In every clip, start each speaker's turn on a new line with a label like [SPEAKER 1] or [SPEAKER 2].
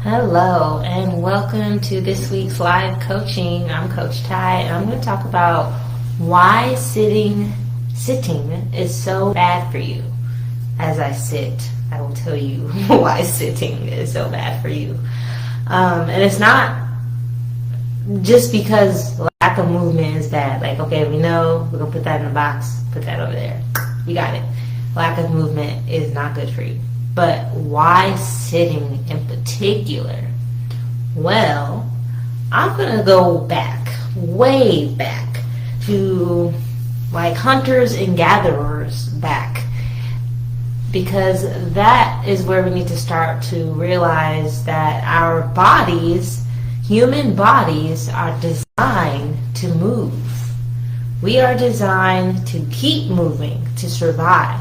[SPEAKER 1] Hello and welcome to this week's live coaching. I'm Coach Ty and I'm going to talk about why sitting is so bad for you. As I sit, I will tell you why sitting is so bad for you. And it's not just because lack of movement is bad. Like, okay, we know, we're going to put that in a box, put that over there. You got it. Lack of movement is not good for you. But why sitting in particular? Well, I'm going to go back, way back, to like hunters and gatherers back. Because that is where we need to start to realize that our bodies, human bodies, are designed to move. We are designed to keep moving, to survive.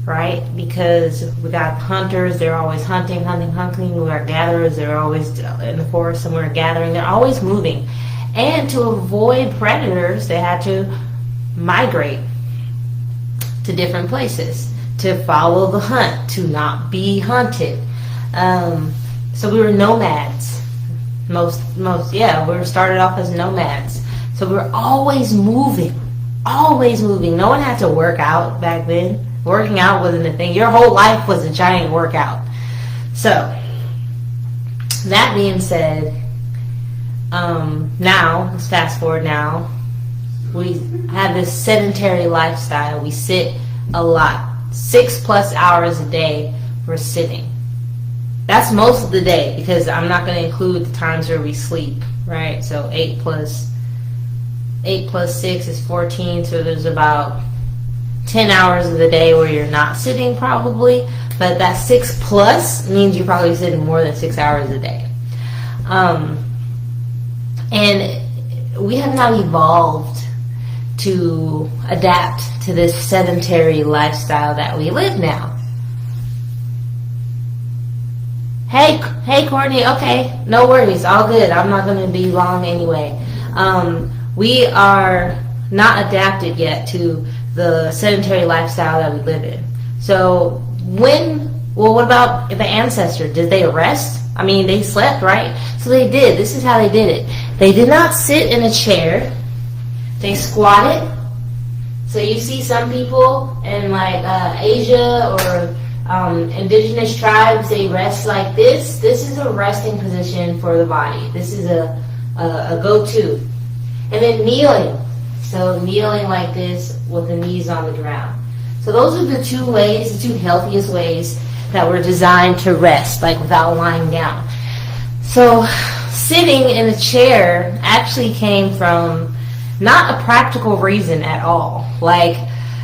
[SPEAKER 1] Right? Because we got hunters, they're always hunting. We got gatherers, they're always in the forest somewhere gathering. They're always moving. And to avoid predators, they had to migrate to different places to follow the hunt, to not be hunted. So we were nomads. We were started off as nomads. So we were always moving. Always moving. No one had to work out back then. Working out wasn't a thing. Your whole life was a giant workout. So, that being said, now, let's fast forward now. We have this sedentary lifestyle. We sit a lot. 6+ hours a day we're sitting. That's most of the day because I'm not going to include the times where we sleep, right? So 8 plus 6 is 14, so there's about 10 hours of the day where you're not sitting probably, but that 6+ means you're probably sitting more than 6 hours a day. And we have now evolved to adapt to this sedentary lifestyle that we live now. Hey Courtney, okay, no worries, all good. I'm not going to be long anyway. We are not adapted yet to the sedentary lifestyle that we live in. So what about the ancestors? Did they rest? I mean, they slept, right? So they did. This is how they did it. They did not sit in a chair. They squatted. So you see some people in like Asia or indigenous tribes, they rest like this. This is a resting position for the body. This is a go-to. And then kneeling. So kneeling like this with the knees on the ground. So those are the two healthiest ways that we're designed to rest, like without lying down. So sitting in a chair actually came from not a practical reason at all. Like,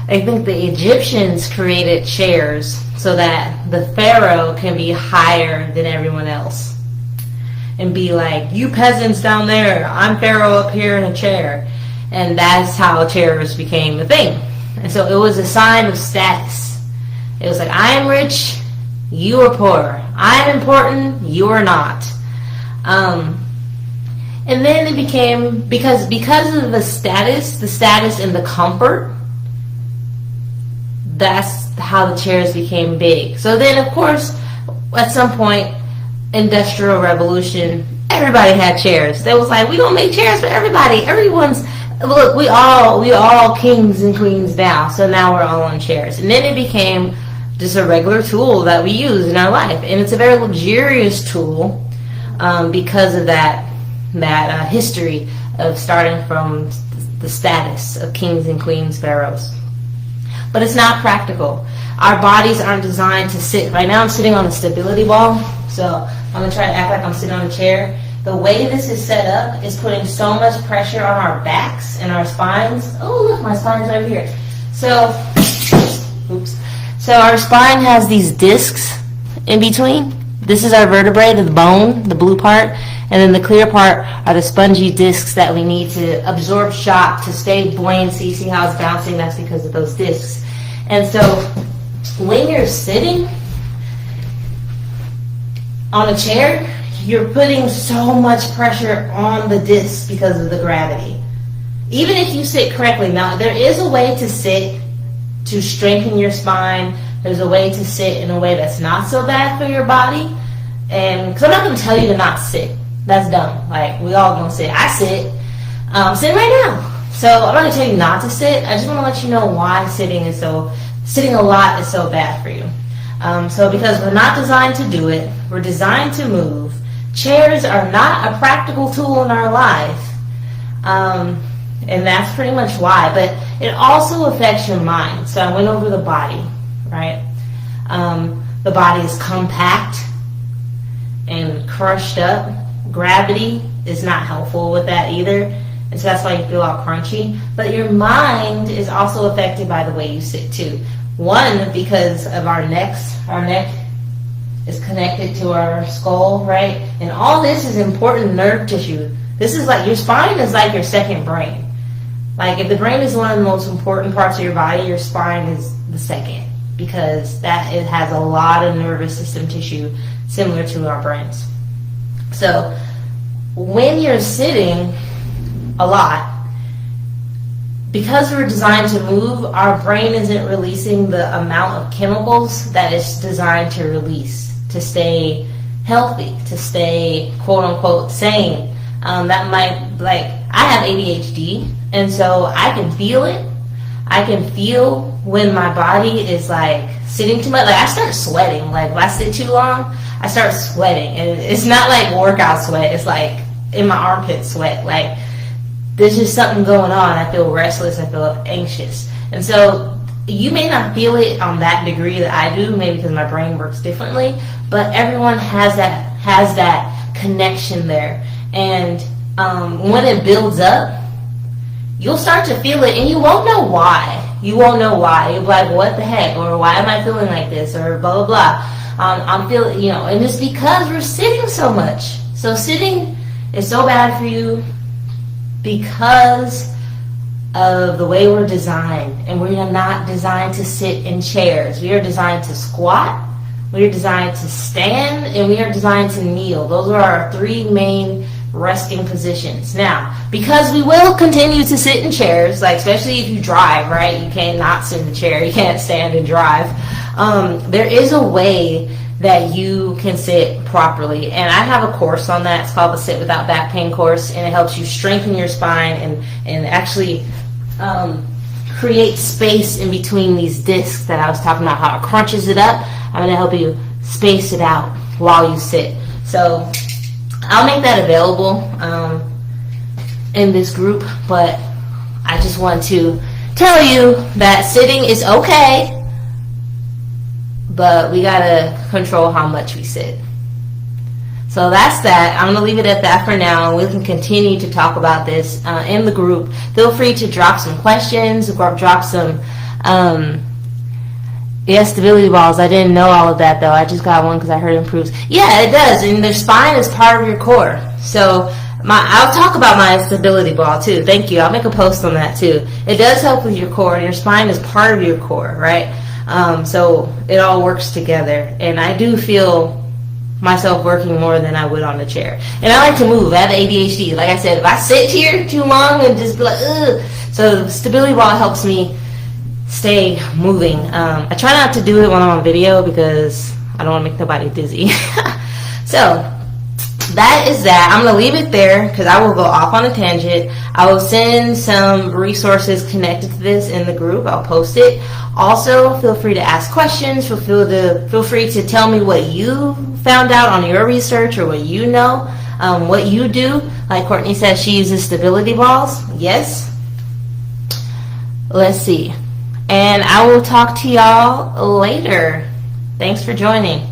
[SPEAKER 1] I think the Egyptians created chairs so that the pharaoh can be higher than everyone else. And be like, you peasants down there, I'm pharaoh up here in a chair. And that's how chairs became a thing. And so it was a sign of status. It was like, I am rich, you are poor. I am important, you are not. And then it became, because of the status and the comfort, that's how the chairs became big. So then, of course, at some point, Industrial Revolution, everybody had chairs. They was like, we gonna make chairs for everybody. Look, we all kings and queens now, so now we're all on chairs. And then it became just a regular tool that we use in our life. And it's a very luxurious tool because of that history of starting from the status of kings and queens, pharaohs. But it's not practical. Our bodies aren't designed to sit. Right now I'm sitting on a stability ball, so I'm going to try to act like I'm sitting on a chair. The way this is set up is putting so much pressure on our backs and our spines. Oh, look, my spine's over here. So our spine has these discs in between. This is our vertebrae, the bone, the blue part, and then the clear part are the spongy discs that we need to absorb shock, to stay buoyancy. See how it's bouncing? That's because of those discs. And so when you're sitting on a chair, you're putting so much pressure on the discs because of the gravity. Even if you sit correctly. Now, there is a way to sit to strengthen your spine. There's a way to sit in a way that's not so bad for your body. And because I'm not going to tell you to not sit. That's dumb. Like, we all going to sit. I sit. Sitting right now. So I'm not going to tell you not to sit. I just want to let you know why sitting a lot is so bad for you. So because we're not designed to do it, we're designed to move. Chairs are not a practical tool in our life. And that's pretty much why. But it also affects your mind. So I went over the body, right? The body is compact and crushed up. Gravity is not helpful with that either. And so that's why you feel all crunchy. But your mind is also affected by the way you sit too. One, because of our necks. Our neck is connected to our skull, right? And all this is important nerve tissue. This is like, your spine is like your second brain. Like, if the brain is one of the most important parts of your body, your spine is the second, because it has a lot of nervous system tissue similar to our brains. So when you're sitting a lot, because we're designed to move, our brain isn't releasing the amount of chemicals that it's designed to release to stay healthy, to stay quote unquote sane. That might, like, I have ADHD, and so I can feel it. I can feel when my body is like sitting too much. Like, I start sweating. Like, if I sit too long, I start sweating, and it's not like workout sweat. It's like in my armpit sweat. Like, there's just something going on. I feel restless. I feel anxious. And so you may not feel it on that degree that I do, maybe because my brain works differently, but everyone has that connection there. And when it builds up, you'll start to feel it, and you won't know why. You won't know why. You'll be like, what the heck? Or why am I feeling like this? Or blah, blah, blah. I'm feeling, and it's because we're sitting so much. So sitting is so bad for you because of the way we're designed. And we are not designed to sit in chairs. We are designed to squat, we are designed to stand, and we are designed to kneel. Those are our three main resting positions. Now, because we will continue to sit in chairs, like especially if you drive, right? You can't not sit in a chair. You can't stand and drive. There is a way that you can sit properly, and I have a course on that. It's called the Sit Without Back Pain course, and it helps you strengthen your spine and actually create space in between these discs that I was talking about, how it crunches it up. I'm going to help you space it out while you sit. So I'll make that available in this group, but I just want to tell you that sitting is okay, but we gotta control how much we sit. So that's that. I'm gonna leave it at that for now. We can continue to talk about this in the group. Feel free to drop some questions, drop some stability balls. I didn't know all of that though. I just got one because I heard it improves. Yeah, it does. And their spine is part of your core. So I'll talk about my stability ball too. Thank you. I'll make a post on that too. It does help with your core. Your spine is part of your core, right? So it all works together. And I do feel myself working more than I would on a chair. And I like to move. I have ADHD. Like I said, if I sit here too long and just be like, ugh. So the stability ball helps me stay moving. I try not to do it when I'm on video because I don't want to make nobody dizzy. So that is that. I'm going to leave it there because I will go off on a tangent. I will send some resources connected to this in the group. I'll post it. Also, feel free to ask questions. Feel free to tell me what you found out on your research or what you know, what you do. Like Courtney says, she uses stability balls. Yes. Let's see. And I will talk to y'all later. Thanks for joining.